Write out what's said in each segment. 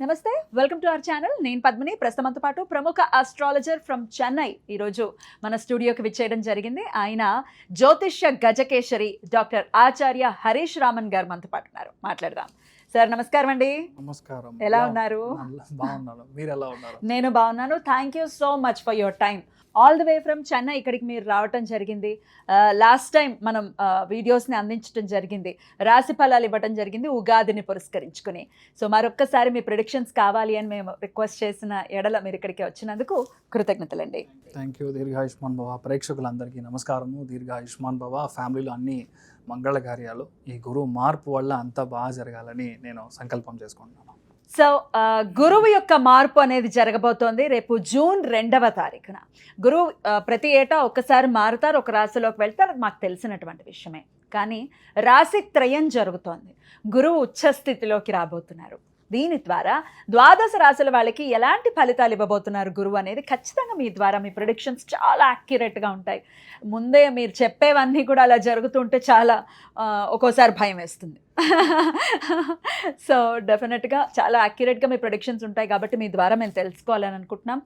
నమస్తే, welcome to our channel. నేను పద్మిని. ప్రస్తుతంతో పాటు ప్రముఖ ఆస్ట్రాలజర్ ఫ్రమ్ చెన్నై ఈరోజు మన స్టూడియోకి విచ్చేయడం జరిగింది. ఆయన జ్యోతిష్య గజకేశరి డాక్టర్ ఆచార్య హరీష్ రామన్ గారు మనతో పాటు ఉన్నారు. మాట్లాడదాం. సార్ నమస్కారం అండి. నమస్కారం. ఎలా ఉన్నారు? బాగున్నాను. మీరు ఎలా ఉన్నారు? నేను బాగున్నాను. Thank you so much for your time. All the way from Chennai ఇక్కడికి మీరు రావటం జరిగింది. లాస్ట్ టైం మనం వీడియోస్ని అందించడం జరిగింది, రాశి ఫలాలు ఇవ్వటం జరిగింది ఉగాదిని పురస్కరించుకుని. సో మరొక్కసారి మీ ప్రిడిక్షన్స్ కావాలి అని మేము రిక్వెస్ట్ చేసిన ఎడల మీరు ఇక్కడికి వచ్చినందుకు కృతజ్ఞతలండి. Thank you. దీర్ఘాయుష్మాన్ భవ. ప్రేక్షకులందరికీ నమస్కారము. దీర్ఘాయుష్మాన్ భవ. ఫ్యామిలీలో అన్ని మంగళ కార్యాలు ఈ గురువు మార్పు వల్ల అంతా బాగా జరగాలని నేను సంకల్పం చేసుకుంటున్నాను. సో గురువు యొక్క మార్పు అనేది జరగబోతోంది రేపు జూన్ 2వ తారీఖున. గురువు ప్రతి ఏటా ఒక్కసారి మారుతారు, ఒక రాశిలోకి వెళ్తారు, అది మాకు తెలిసినటువంటి విషయమే. కానీ రాశి త్రయం జరుగుతోంది. గురువు ఉచ్చస్థితిలోకి రాబోతున్నారు. దీని ద్వారా ద్వాదశ రాశుల వాళ్ళకి ఎలాంటి ఫలితాలు ఇవ్వబోతున్నారు గురువు అనేది ఖచ్చితంగా మీ ద్వారా మీ ప్రిడిక్షన్స్ చాలా యాక్యురేట్గా ఉంటాయి. ముందే మీరు చెప్పేవన్నీ కూడా అలా జరుగుతుంటే చాలా ఒక్కోసారి భయం వేస్తుంది. సో డెఫినెట్గా చాలా యాక్యురేట్గా మీ ప్రిడిక్షన్స్ ఉంటాయి కాబట్టి మీ ద్వారా మేము తెలుసుకోవాలని అనుకుంటున్నాం.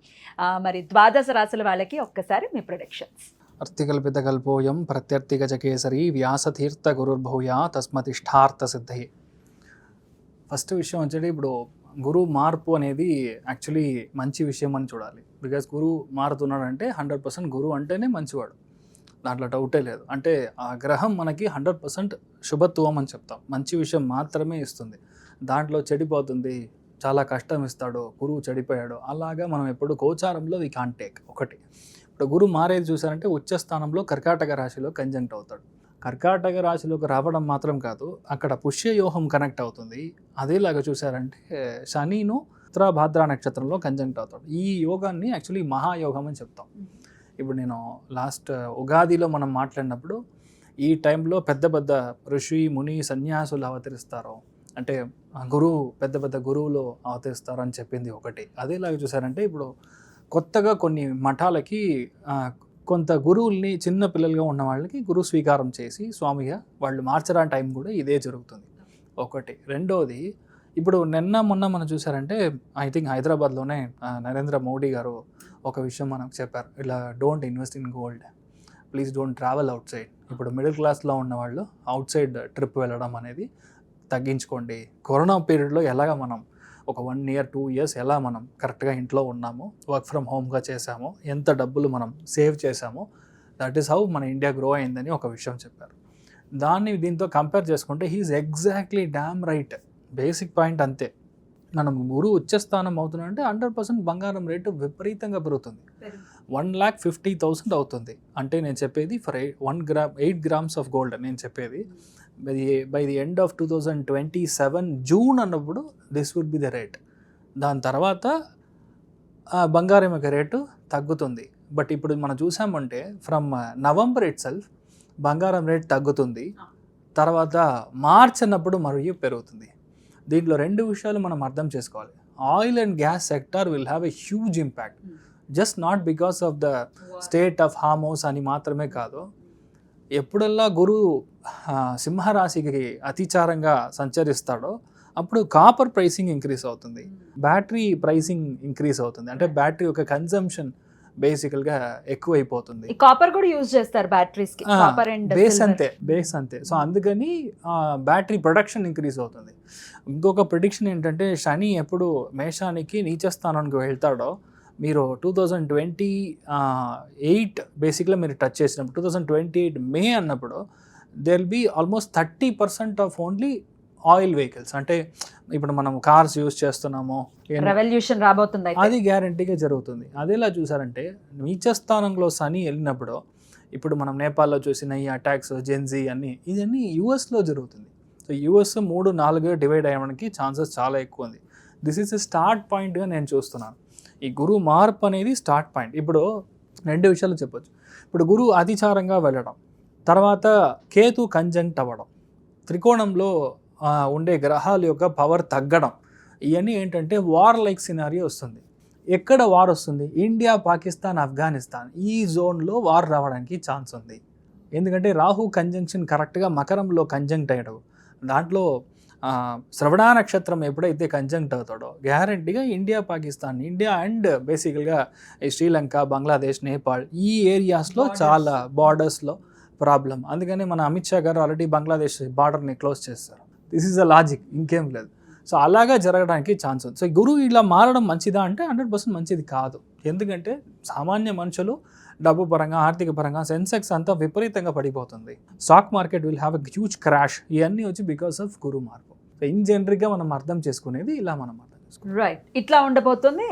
మరి ద్వాదశ రాశుల వాళ్ళకి ఒక్కసారి మీ ప్రిడిక్షన్స్. అర్థికల్పితకల్పోయం ప్రత్యర్థిగజకేసరి వ్యాసతీర్థ గురుర్భూయా తస్మతిష్టార్థ సిద్ధి. ఫస్ట్ విషయం వచ్చేది, ఇప్పుడు గురువు మార్పు అనేది యాక్చువల్లీ మంచి విషయం అని చూడాలి. బికాస్ గురువు మారుతున్నాడంటే 100% గురువు అంటేనే మంచివాడు, దాంట్లో డౌటే లేదు. అంటే ఆ గ్రహం మనకి 100% శుభత్వం అని చెప్తాం. మంచి విషయం మాత్రమే ఇస్తుంది. దాంట్లో చెడిపోతుంది, చాలా కష్టం ఇస్తాడు, గురువు చెడిపోయాడు అలాగా మనం ఎప్పుడు గోచారంలో వి కాంట్ టేక్. ఒకటి, ఇప్పుడు గురువు మారేది చూసారంటే ఉచ్చస్థానంలో కర్కాటక రాశిలో కంజంక్ట్ అవుతాడు. కర్కాటక రాశిలోకి రావడం మాత్రం కాదు, అక్కడ పుష్యయోహం కనెక్ట్ అవుతుంది. అదేలాగా చూసారంటే శనిను ఉత్తరాభాద్ర నక్షత్రంలో కంజంక్ట్ అవుతాడు. ఈ యోగాన్ని యాక్చువల్లీ మహాయోగం అని చెప్తాం. ఇప్పుడు నేను లాస్ట్ ఉగాదిలో మనం మాట్లాడినప్పుడు ఈ టైంలో పెద్ద పెద్ద ఋషి ముని సన్యాసులు అవతరిస్తారు, అంటే గురువు పెద్ద పెద్ద గురువులు అవతరిస్తారు అని చెప్పింది ఒకటి. అదేలాగా చూసారంటే ఇప్పుడు కొత్తగా కొన్ని మఠాలకి కొంత గురువుల్ని చిన్న పిల్లలుగా ఉన్న వాళ్ళకి గురువు స్వీకారం చేసి స్వామిగా వాళ్ళు మార్చడానికి టైం కూడా ఇదే జరుగుతుంది. ఒకటి. రెండోది, ఇప్పుడు మొన్న మనం చూసారంటే ఐ థింక్ హైదరాబాద్లోనే నరేంద్ర మోడీ గారు ఒక విషయం మనకు చెప్పారు, ఇలా don't invest in gold, please don't travel out side. ఇప్పుడు మిడిల్ క్లాస్లో ఉన్న వాళ్ళు అవుట్ సైడ్ ట్రిప్ వెళ్ళడం అనేది తగ్గించుకోండి. కరోనా పీరియడ్లో ఎలాగ మనం ఒక 1 year 2 years ఎలా మనం కరెక్ట్గా ఇంట్లో ఉన్నామో, వర్క్ ఫ్రమ్ హోమ్గా చేసామో, ఎంత డబ్బులు మనం సేవ్ చేసామో, దట్ ఈస్ హౌ మన ఇండియా గ్రో అయిందని ఒక విషయం చెప్పారు. దీంతో కంపేర్ చేసుకుంటే he is exactly damn right. Basic point అంతే. మనం గురువు ఉచ్చస్థానం అవుతున్నాడంటే 100% బంగారం రేటు విపరీతంగా పెరుగుతుంది. 1,50,000 అవుతుంది. అంటే నేను చెప్పేది ఫర్ 8 grams ఆఫ్ గోల్డ్ నేను చెప్పేది. By the end of 2027 June అన్నప్పుడు this would be the rate. దాని తర్వాత బంగారం యొక్క రేటు తగ్గుతుంది. బట్ ఇప్పుడు మనం చూసామంటే ఫ్రమ్ నవంబర్ ఇట్ సెల్ఫ్ బంగారం రేట్ తగ్గుతుంది, తర్వాత మార్చ్ అన్నప్పుడు మరియు పెరుగుతుంది. దీంట్లో 2 విషయాలు మనం అర్థం చేసుకోవాలి. Oil and gas sector will have a huge impact, just not because of the state of Hormuz అని మాత్రమే కాదు. ఎప్పుడల్లా గురువు సింహరాశికి అతిచారంగా సంచరిస్తాడో అప్పుడు కాపర్ ప్రైసింగ్ ఇంక్రీజ్ అవుతుంది, బ్యాటరీ ప్రైసింగ్ ఇంక్రీజ్ అవుతుంది. అంటే బ్యాటరీ యొక్క కన్జంప్షన్ బేసికల్గా ఎక్కువైపోతుంది. కాపర్ కూడా యూజ్ చేస్తారు బ్యాటరీస్ కి, కాపర్ అండ్ బేస్ అంతే. సో అందుకని బ్యాటరీ ప్రొడక్షన్ ఇంక్రీజ్ అవుతుంది. ఇంకొక ప్రిడిక్షన్ ఏంటంటే, శని ఎప్పుడు మేషానికి నీచస్థానానికి వెళ్తాడో మీరు 2028 బేసిక్గా మీరు టచ్ చేసినప్పుడు 2028 మే అన్నప్పుడు there will be almost 30% of only oil vehicles. అంటే ఇప్పుడు మనం కార్స్ యూజ్ చేస్తున్నామో, రెవల్యూషన్ రాబోతుంది, అది గ్యారంటీగా జరుగుతుంది. అదేలా చూసారంటే నీచస్థానంలో శని వెళ్ళినప్పుడు ఇప్పుడు మనం నేపాల్లో చూసిన ఈ అటాక్స్ జెన్జీ ఇవన్నీ యూఎస్లో జరుగుతుంది. సో యూఎస్ 3-4 డివైడ్ అయ్యడానికి ఛాన్సెస్ చాలా ఎక్కువ ఉంది. దిస్ ఈస్ ఎ స్టార్ట్ పాయింట్గా నేను చూస్తున్నాను. ఈ గురువు మార్పు అనేది స్టార్ట్ పాయింట్. ఇప్పుడు 2 విషయాలు చెప్పొచ్చు. ఇప్పుడు గురువు అతిచారంగా వెళ్ళడం, తర్వాత కేతు కంజంక్ట్ అవ్వడం, త్రికోణంలో ఉండే గ్రహాల యొక్క పవర్ తగ్గడం, ఇవన్నీ ఏంటంటే వార్ లైక్ సినారియో వస్తుంది. ఎక్కడ వార్ వస్తుంది? ఇండియా, పాకిస్తాన్, ఆఫ్ఘనిస్తాన్ ఈ జోన్లో వార్ రావడానికి ఛాన్స్ ఉంది. ఎందుకంటే రాహు కంజంక్షన్ కరెక్ట్గా మకరంలో కంజంక్ట్ అయ్యడం, దాంట్లో శ్రవణ నక్షత్రం ఎప్పుడైతే కంజంక్ట్ అవుతాడో గ్యారంటీగా ఇండియా పాకిస్తాన్, ఇండియా అండ్ బేసికల్గా శ్రీలంక, బంగ్లాదేశ్, నేపాల్ ఈ ఏరియాస్లో చాలా బార్డర్స్లో ప్రాబ్లం. అందుకని మన అమిత్ షా గారు ఆల్రెడీ బంగ్లాదేశ్ బార్డర్ని క్లోజ్ చేస్తారు. దిస్ ఈజ్ అ లాజిక్, ఇంకేం లేదు. సో అలాగా జరగడానికి ఛాన్స్ ఉంది. సో గురువు ఇలా మారడం మంచిదా అంటే 100% మంచిది కాదు. ఎందుకంటే సామాన్య మనుషులు డబ్బు పరంగా, ఆర్థిక పరంగా సెన్సెక్స్ అంతా విపరీతంగా పడిపోతుంది. Stock market will have a huge crash. ఇవన్నీ వచ్చి బికాస్ ఆఫ్ గురు మార్పు. ఇన్ జనరల్గా మనం అర్థం చేసుకునేది ఇలా మనం అర్థం చేసుకోవాలి. రైట్, ఇట్లా ఉండబోతుంది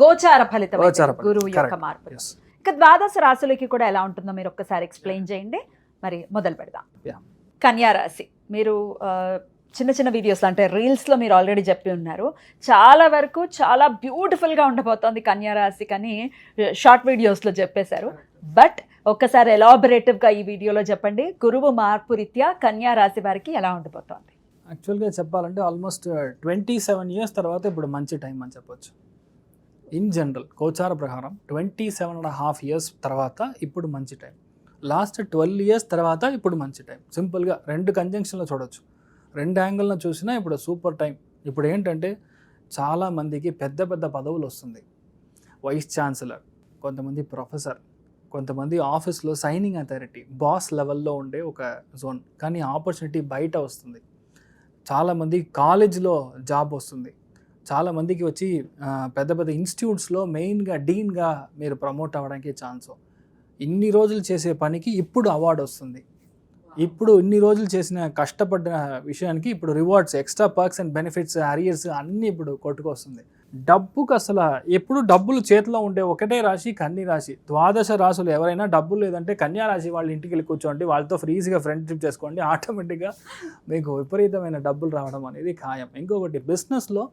గోచార ఫలితం గురువు యొక్క మార్పు. ఇక ద్వాదశ రాశులకి కూడా ఎలా ఉంటుందో మీరు ఒక్కసారి ఎక్స్ప్లెయిన్ చేయండి. మరి మొదలు పెడదాం. కన్యా రాశి, మీరు చిన్న చిన్న వీడియోస్ అంటే రీల్స్లో మీరు ఆల్రెడీ చెప్పి ఉన్నారు, చాలా వరకు చాలా బ్యూటిఫుల్గా ఉండబోతోంది కన్యా రాశి కానీ షార్ట్ వీడియోస్లో చెప్పేశారు. బట్ ఒక్కసారి ఎలాబరేటివ్గా ఈ వీడియోలో చెప్పండి, గురువు మార్పు రీత్యా కన్యా రాశి వారికి ఎలా ఉండబోతోంది? యాక్చువల్గా చెప్పాలంటే ఆల్మోస్ట్ 27 years తర్వాత ఇప్పుడు మంచి టైం అని చెప్పొచ్చు. ఇన్ జనరల్ గోచార ప్రకారం 27.5 years తర్వాత ఇప్పుడు మంచి టైం. లాస్ట్ 12 years తర్వాత ఇప్పుడు మంచి టైం. సింపుల్గా 2 కంజంక్షన్లో చూడొచ్చు, 2 యాంగిల్లో చూసినా ఇప్పుడు సూపర్ టైం. ఇప్పుడు ఏంటంటే చాలామందికి పెద్ద పెద్ద పదవులు వస్తుంది. వైస్ ఛాన్సలర్, కొంతమంది ప్రొఫెసర్, కొంతమంది ఆఫీస్లో సైనింగ్ అథారిటీ, బాస్ లెవెల్లో ఉండే ఒక జోన్. కానీ ఆపర్చునిటీ బయట వస్తుంది. చాలామంది కాలేజ్లో జాబ్ వస్తుంది. చాలామందికి వచ్చి పెద్ద పెద్ద ఇన్స్టిట్యూట్స్లో మెయిన్గా డీన్గా మీరు ప్రమోట్ అవ్వడానికి ఛాన్స్. ఇన్ని రోజులు చేసే పనికి ఇప్పుడు అవార్డు వస్తుంది. ఇప్పుడు ఇన్ని రోజులు చేసిన కష్టపడిన విషయానికి ఇప్పుడు rewards, extra perks and benefits, arrears అన్నీ ఇప్పుడు కొట్టుకొస్తుంది. డబ్బుకు అసలు ఎప్పుడు డబ్బులు చేతిలో ఉండే ఒకటే రాశి కన్యా రాశి. ద్వాదశ రాశులు ఎవరైనా డబ్బులు లేదంటే కన్యా రాశి వాళ్ళ ఇంటికి వెళ్ళి కూర్చోండి, వాళ్ళతో ఫ్రీజ్గా ఫ్రెండ్షిప్ చేసుకోండి, ఆటోమేటిక్గా మీకు విపరీతమైన డబ్బులు రావడం అనేది ఖాయం. ఇంకొకటి బిజినెస్లో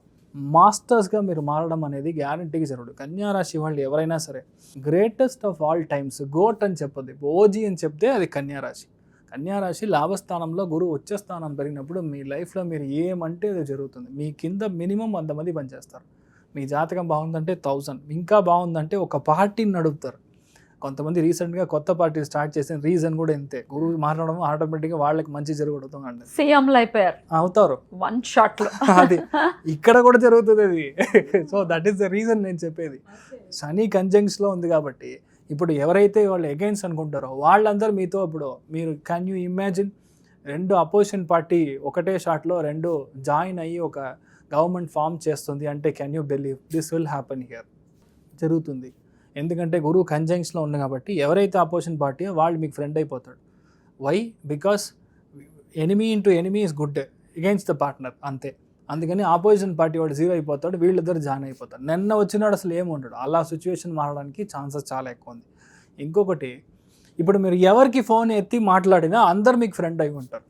మాస్టర్స్గా మీరు మారడం అనేది గ్యారంటీగా జరుగుతుంది. కన్యా రాశి వాళ్ళు ఎవరైనా సరే greatest of all times, GOAT అని చెప్పొద్దు, ఓజీ అని చెప్తే అది కన్యా రాశి. కన్యా రాశి లాభస్థానంలో గురువు ఉచ్చస్థానం పెరిగినప్పుడు మీ లైఫ్లో మీరు ఏమంటే అది జరుగుతుంది. మీ కింద మినిమం 100 మంది పనిచేస్తారు. మీ జాతకం బాగుందంటే 1000, ఇంకా బాగుందంటే ఒక పార్టీని నడుపుతారు. కొంతమంది రీసెంట్గా కొత్త పార్టీ స్టార్ట్ చేసిన రీజన్ కూడా ఇంతే, గురువు మారడం ఆటోమేటిక్గా వాళ్ళకి మంచి జరుగుతుంది అండి, సీఎంలు అయిపోయారు, అవుతారు 1 shotలో. అది ఇక్కడ కూడా జరుగుతుంది అది. So that is the reason నేను చెప్పేది. శని కంజంక్షన్లో ఉంది కాబట్టి ఇప్పుడు ఎవరైతే వాళ్ళు అగైన్స్ అనుకుంటారో వాళ్ళందరూ మీతో ఇప్పుడు మీరు can you imagine 2 opposition party ఒకటే షాట్లో 2 జాయిన్ అయ్యి ఒక గవర్నమెంట్ ఫామ్ చేస్తుంది అంటే can you believe this will happen here? జరుగుతుంది. ఎందుకంటే గురువు కంజంక్షన్లో ఉంది కాబట్టి ఎవరైతే అపోజిషన్ పార్టీయో వాళ్ళు మీకు ఫ్రెండ్ అయిపోతాడు. Why? Because enemy into enemy is good against the partner, అంతే. అందుకని ఆపోజిషన్ పార్టీ వాడు 0 అయిపోతాడు, వీళ్ళిద్దరు జాయిన్ అయిపోతారు. నిన్న వచ్చినాడు అసలు ఏమి ఉండడు. అలా సిచ్యువేషన్ మారడానికి ఛాన్సెస్ చాలా ఎక్కువ ఉంది. ఇంకొకటి, ఇప్పుడు మీరు ఎవరికి ఫోన్ ఎత్తి మాట్లాడినా అందరు మీకు ఫ్రెండ్ అయి ఉంటారు.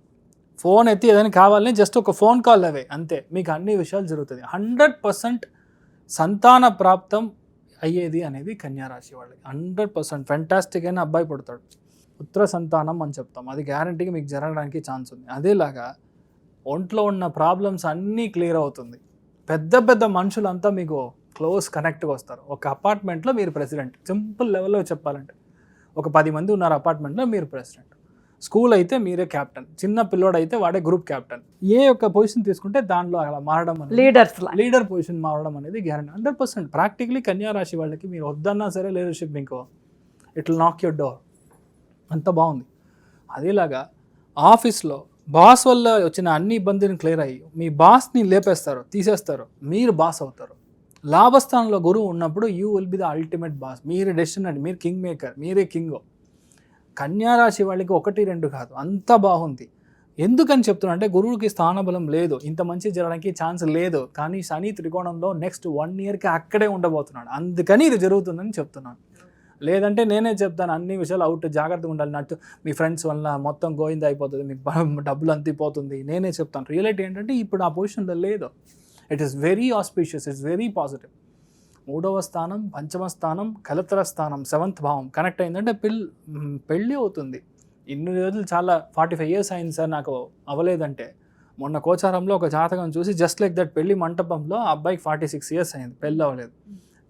ఫోన్ ఎత్తి ఏదైనా కావాలని జస్ట్ ఒక ఫోన్ కాల్ అవే, అంతే, మీకు అన్ని విషయాలు జరుగుతుంది. 100% సంతాన ప్రాప్తం అయ్యేది అనేది కన్యా రాశి వాళ్ళకి 100% ఫెంటాస్టిక్ అయిన అబ్బాయి పుడతాడు. పుత్ర సంతానం అని చెప్తాం, అది గ్యారంటీగా మీకు జరగడానికి ఛాన్స్ ఉంది. అదేలాగా ఒంట్లో ఉన్న ప్రాబ్లమ్స్ అన్నీ క్లియర్ అవుతుంది. పెద్ద పెద్ద మనుషులంతా మీకు క్లోజ్ కనెక్ట్గా వస్తారు. ఒక అపార్ట్మెంట్లో మీరు ప్రెసిడెంట్, సింపుల్ లెవెల్లో చెప్పాలంటే ఒక 10 మంది ఉన్నారు అపార్ట్మెంట్లో, మీరు ప్రెసిడెంట్. స్కూల్ అయితే మీరే క్యాప్టెన్, చిన్న పిల్లోడు అయితే వాడే గ్రూప్ క్యాప్టెన్. ఏ ఒక్క పొజిషన్ తీసుకుంటే దాంట్లో అలా మారడం అనేది లీడర్ పొజిషన్ మారడం అనేది గ్యారెంటీ 100%. ప్రాక్టికలీ కన్యా రాశి వాళ్ళకి మీరు వద్దన్నా సరే లీడర్షిప్ మీకు ఇట్ విల్ నాక్ యువర్ డోర్, అంత బాగుంది. అదేలాగా ఆఫీస్లో బాస్ వల్ల వచ్చిన అన్ని ఇబ్బందులను క్లియర్ అయ్యి మీ బాస్ని లేపేస్తారు, తీసేస్తారు, మీరు బాస్ అవుతారు. లాభస్థానంలో గురువు ఉన్నప్పుడు you will be the ultimate boss. మీరే డెసిషన్ అండి, మీరు కింగ్ మేకర్, మీరే కింగ్. కన్యా రాశి వాళ్ళకి 1, 2 కాదు, అంత బాగుంది. ఎందుకని చెప్తున్నా అంటే గురువుకి స్థానబలం లేదు, ఇంత మంచి జరగడానికి ఛాన్స్ లేదు. కానీ శని త్రికోణంలో నెక్స్ట్ 1 yearకి అక్కడే ఉండబోతున్నాడు, అందుకని ఇది జరుగుతుందని చెప్తున్నాను. లేదంటే నేనే చెప్తాను అన్ని విషయాలు అవుట్, జాగ్రత్తగా ఉండాలి, నట్టు మీ ఫ్రెండ్స్ వల్ల మొత్తం గోయింద అయిపోతుంది, మీకు డబ్బులు అంతిపోతుంది, నేనే చెప్తాను. రియాలిటీ ఏంటంటే ఇప్పుడు ఆ పొజిషన్లో లేదు. It is very auspicious, it's very positive. 3వ స్థానం, 5వ స్థానం, కలత్ర స్థానం, 7th భావం కనెక్ట్ అయిందంటే పెళ్ళి అవుతుంది. ఇన్ని రోజులు చాలా 45 years అయింది సార్ నాకు అవ్వలేదంటే, మొన్న కోచారంలో ఒక జాతకం చూసి జస్ట్ లైక్ దట్ పెళ్లి మంటపంలో ఆ అబ్బాయికి 46 years అయింది, పెళ్ళి అవ్వలేదు.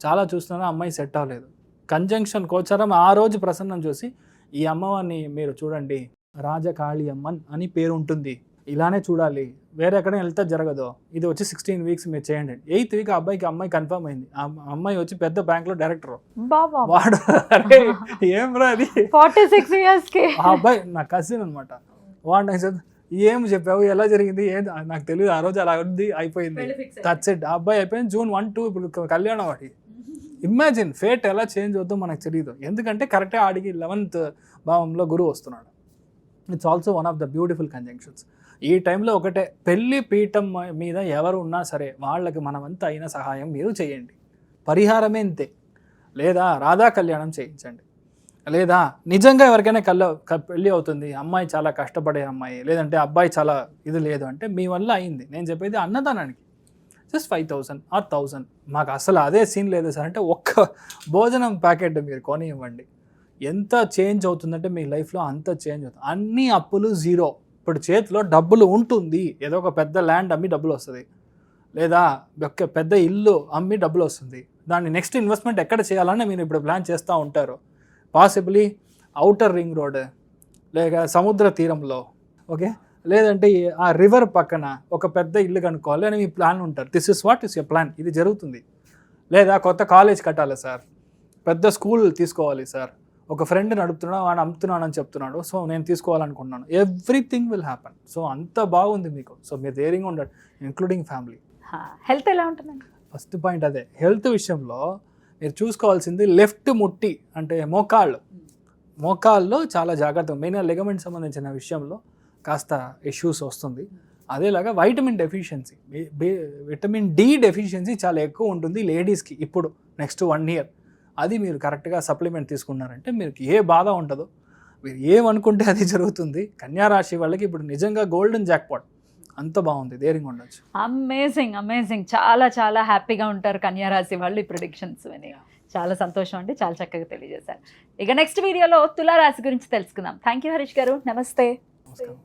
చాలా చూస్తున్నా అమ్మాయి సెట్ అవ్వలేదు. కంజంక్షన్ కోచారం ఆ రోజు ప్రసన్నం చూసి ఈ అమ్మవారిని మీరు చూడండి రాజకాళి అమ్మన్ అని పేరు ఉంటుంది, ఇలానే చూడాలి, వేరే ఎక్కడైనా వెళ్తే జరగదు, ఇది వచ్చి 16 వీక్స్ మీరు చేయండి. 8th వీక్ అమ్మాయి కన్ఫర్మ్ అయింది. ఆ అమ్మాయి వచ్చి పెద్ద బ్యాంక్లో డైరెక్టర్. బాబా వాడు అరే ఏం రా అది 46 years కి ఆ అబ్బాయి నా కజిన్ అనమాట. వాడు నాకు ఏం చెప్పావు, ఎలా జరిగింది, నాకు తెలియదు, ఆ రోజు అలా ఉంది, అయిపోయింది, దట్స్ ఇట్. ఆ అబ్బాయి అయిపోయింది. June 1, 2 ఇప్పుడు కళ్యాణం వాడి. ఇమాజిన్ ఫేట్ ఎలా చేంజ్ అవుతుందో మనకు తెలియదు, ఎందుకంటే కరెక్ట్గా ఆడికి 11th భావంలో గురువు వస్తున్నాడు. It's also one of the beautiful conjunctions. ఈ టైంలో ఒకటే, పెళ్లి పీఠం మీద ఎవరు ఉన్నా సరే వాళ్ళకి మనమంతా అయిన సహాయం మీరు చేయండి. పరిహారమే ఇంతే. లేదా రాధా కళ్యాణం చేయించండి. లేదా నిజంగా ఎవరికైనా పెళ్ళి అవుతుంది, అమ్మాయి చాలా కష్టపడే అమ్మాయి, లేదంటే అబ్బాయి చాలా ఇది లేదు అంటే మీ వల్ల అయింది. నేను చెప్పేది అన్నదానానికి జస్ట్ 5,000 or 1,000. మాకు అసలు అదే సీన్ లేదు సార్ అంటే ఒక్క భోజనం ప్యాకెట్ మీరు కొని ఇవ్వండి. ఎంత చేంజ్ అవుతుందంటే మీ లైఫ్లో అంత చేంజ్ అవుతుంది. అన్ని అప్పులు జీరో. ఇప్పుడు చేతిలో డబ్బులు ఉంటుంది, ఏదో ఒక పెద్ద ల్యాండ్ అమ్మి డబ్బులు వస్తుంది, లేదా ఒక పెద్ద ఇల్లు అమ్మి డబ్బులు వస్తుంది. దాన్ని నెక్స్ట్ ఇన్వెస్ట్మెంట్ ఎక్కడ చేయాలని మీరు ఇప్పుడు ప్లాన్ చేస్తూ ఉంటారు. పాసిబిలీ ఔటర్ రింగ్ రోడ్, లేక సముద్ర తీరంలో, ఓకే, లేదంటే ఆ రివర్ పక్కన ఒక పెద్ద ఇల్లు కనుక్కోవాలి అని మీ ప్లాన్ ఉంటారు. This is what is your plan, ఇది జరుగుతుంది. లేదా కొత్త కాలేజ్ కట్టాలి సార్, పెద్ద స్కూల్ తీసుకోవాలి సార్, ఒక ఫ్రెండ్ నడుపుతున్నాడు, వాడు అమ్ముతున్నాను అని చెప్తున్నాడు, సో నేను తీసుకోవాలనుకుంటున్నాను. Everything will happen. సో అంత బాగుంది మీకు. సో మీరు ధైర్యంగా ఉండండి, ఇంక్లూడింగ్ ఫ్యామిలీ. హెల్త్ ఎలా ఉంటుందండి? ఫస్ట్ పాయింట్ అదే. హెల్త్ విషయంలో మీరు చూసుకోవాల్సింది లెఫ్ట్ ముట్టి అంటే మోకాల్లో చాలా జాగ్రత్త. మెయిన్గా లిగమెంట్ సంబంధించిన విషయంలో కాస్త ఇష్యూస్ వస్తుంది. అదేలాగా విటమిన్ డి డెఫిషియన్సీ చాలా ఎక్కువ ఉంటుంది లేడీస్కి ఇప్పుడు నెక్స్ట్ 1 year. అది మీరు కరెక్ట్గా సప్లిమెంట్ తీసుకున్నారంటే మీకు ఏ బాధ ఉండదు, మీరు ఏమనుకుంటే అది జరుగుతుంది. కన్యారాశి వాళ్ళకి ఇప్పుడు నిజంగా గోల్డెన్ జాక్పాట్. అంత బాగుంది, ధైర్యంగా ఉండొచ్చు. అమేజింగ్. చాలా హ్యాపీగా ఉంటారు కన్యారాశి వాళ్ళు ఈ ప్రిడిక్షన్స్ విని. చాలా సంతోషం అండి, చాలా చక్కగా తెలియజేశారు. ఇక నెక్స్ట్ వీడియోలో తులారాశి గురించి తెలుసుకుందాం. థ్యాంక్ యూ హరీష్ గారు, నమస్తే. నమస్కారం.